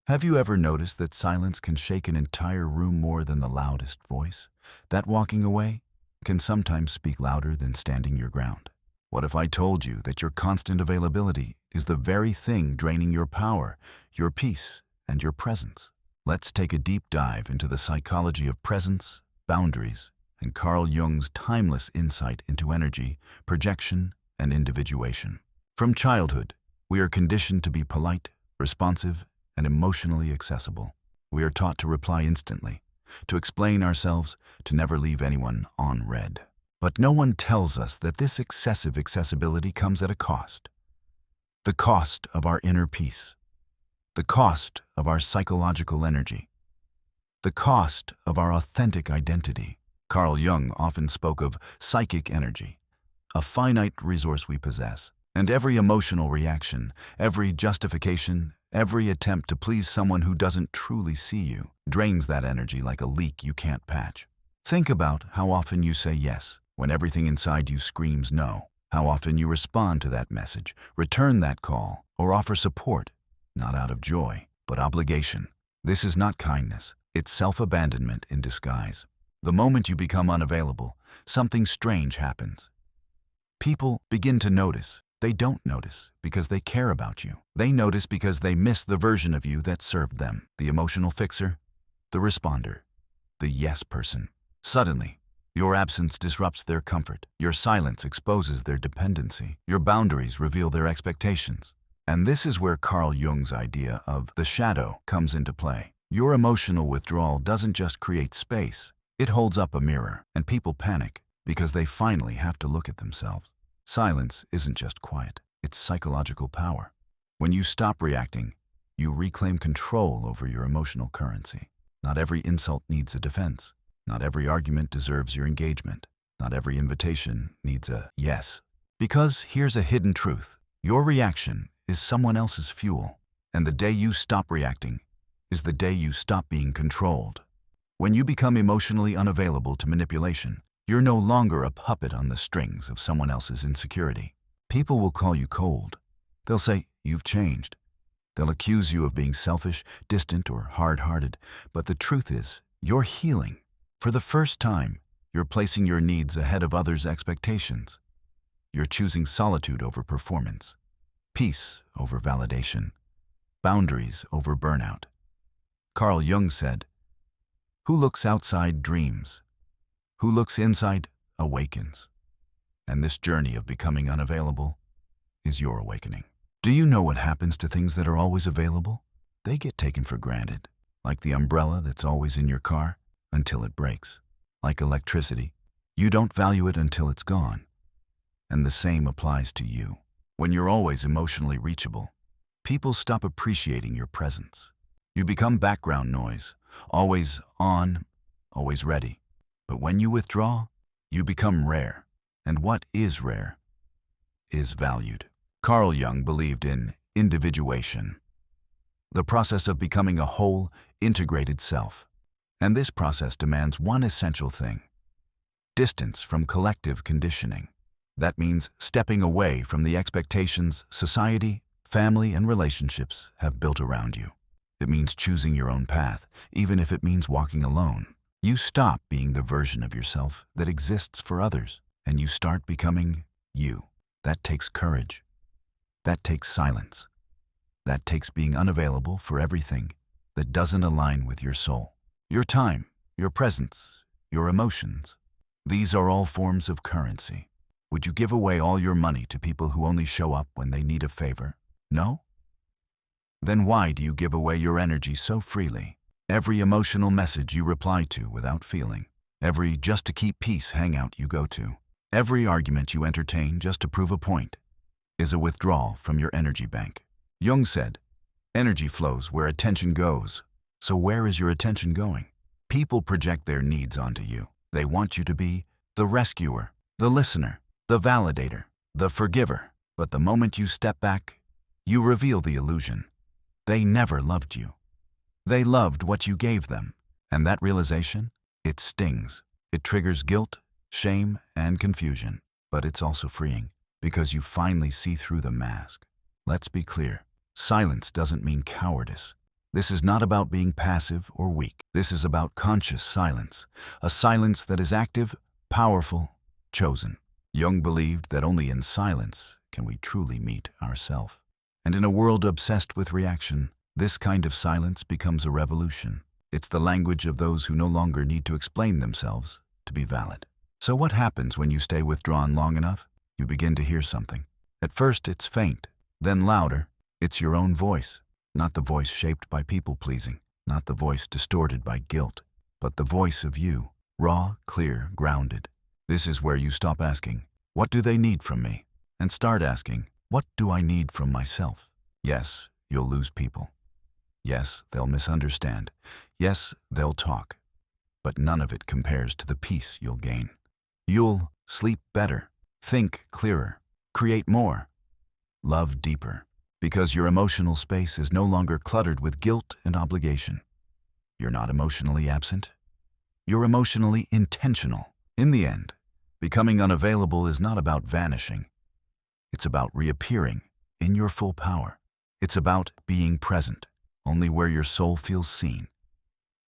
Have you ever noticed that silence can shake an entire room more than the loudest voice? That walking away can sometimes speak louder than standing your ground. What if I told you that your constant availability is the very thing draining your power, your peace, and your presence? Let's take a deep dive into the psychology of presence, boundaries, and Carl Jung's timeless insight into energy, projection, and individuation. From childhood, we are conditioned to be polite, responsive, and emotionally accessible. We are taught to reply instantly, to explain ourselves, to never leave anyone on red. But no one tells us that this excessive accessibility comes at a cost. The cost of our inner peace. The cost of our psychological energy. The cost of our authentic identity. Carl Jung often spoke of psychic energy, a finite resource we possess. And every emotional reaction, every justification, every attempt to please someone who doesn't truly see you drains that energy like a leak you can't patch. Think about how often you say yes when everything inside you screams no. How often you respond to that message, return that call, or offer support, not out of joy, but obligation. This is not kindness. It's self-abandonment in disguise. The moment you become unavailable, something strange happens. People begin to notice. They don't notice because they care about you. They notice because they miss the version of you that served them. The emotional fixer, the responder, the yes person. Suddenly, your absence disrupts their comfort. Your silence exposes their dependency. Your boundaries reveal their expectations. And this is where Carl Jung's idea of the shadow comes into play. Your emotional withdrawal doesn't just create space. It holds up a mirror, and people panic because they finally have to look at themselves. Silence isn't just quiet, it's psychological power. When you stop reacting, you reclaim control over your emotional currency. Not every insult needs a defense. Not every argument deserves your engagement. Not every invitation needs a yes. Because here's a hidden truth. Your reaction is someone else's fuel, and the day you stop reacting is the day you stop being controlled. When you become emotionally unavailable to manipulation, you're no longer a puppet on the strings of someone else's insecurity. People will call you cold. They'll say, you've changed. They'll accuse you of being selfish, distant, or hard-hearted. But the truth is, you're healing. For the first time, you're placing your needs ahead of others' expectations. You're choosing solitude over performance, peace over validation, boundaries over burnout. Carl Jung said, "Who looks outside dreams. Who looks inside awakens." And this journey of becoming unavailable is your awakening. Do you know what happens to things that are always available? They get taken for granted, like the umbrella that's always in your car until it breaks. Like electricity, you don't value it until it's gone. And the same applies to you. When you're always emotionally reachable, people stop appreciating your presence. You become background noise, always on, always ready. But when you withdraw, you become rare. And what is rare is valued. Carl Jung believed in individuation, the process of becoming a whole, integrated self. And this process demands one essential thing: distance from collective conditioning. That means stepping away from the expectations society, family, and relationships have built around you. It means choosing your own path, even if it means walking alone. You stop being the version of yourself that exists for others, and you start becoming you. That takes courage. That takes silence. That takes being unavailable for everything that doesn't align with your soul. Your time, your presence, your emotions. These are all forms of currency. Would you give away all your money to people who only show up when they need a favor? No? Then why do you give away your energy so freely? Every emotional message you reply to without feeling. Every just to keep peace hangout you go to. Every argument you entertain just to prove a point is a withdrawal from your energy bank. Jung said, energy flows where attention goes. So where is your attention going? People project their needs onto you. They want you to be the rescuer, the listener, the validator, the forgiver. But the moment you step back, you reveal the illusion. They never loved you. They loved what you gave them. And that realization, it stings. It triggers guilt, shame, and confusion. But it's also freeing, because you finally see through the mask. Let's be clear. Silence doesn't mean cowardice. This is not about being passive or weak. This is about conscious silence, a silence that is active, powerful, chosen. Jung believed that only in silence can we truly meet ourselves. And in a world obsessed with reaction, this kind of silence becomes a revolution. It's the language of those who no longer need to explain themselves to be valid. So what happens when you stay withdrawn long enough? You begin to hear something. At first it's faint, then louder. It's your own voice, not the voice shaped by people-pleasing, not the voice distorted by guilt, but the voice of you, raw, clear, grounded. This is where you stop asking, what do they need from me? And start asking, what do I need from myself? Yes, you'll lose people. Yes, they'll misunderstand. Yes, they'll talk. But none of it compares to the peace you'll gain. You'll sleep better, think clearer, create more, love deeper, because your emotional space is no longer cluttered with guilt and obligation. You're not emotionally absent. You're emotionally intentional. In the end, becoming unavailable is not about vanishing. It's about reappearing in your full power. It's about being present, only where your soul feels seen.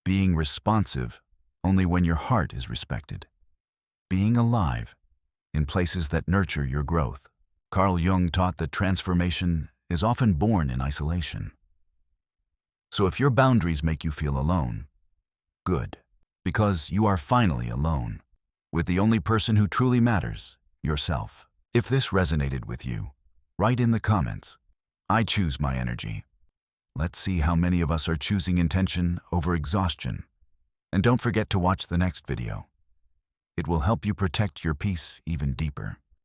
Being responsive, only when your heart is respected. Being alive, in places that nurture your growth. Carl Jung taught that transformation is often born in isolation. So if your boundaries make you feel alone, good, because you are finally alone, with the only person who truly matters, yourself. If this resonated with you, write in the comments, I choose my energy. Let's see how many of us are choosing intention over exhaustion. And don't forget to watch the next video. It will help you protect your peace even deeper.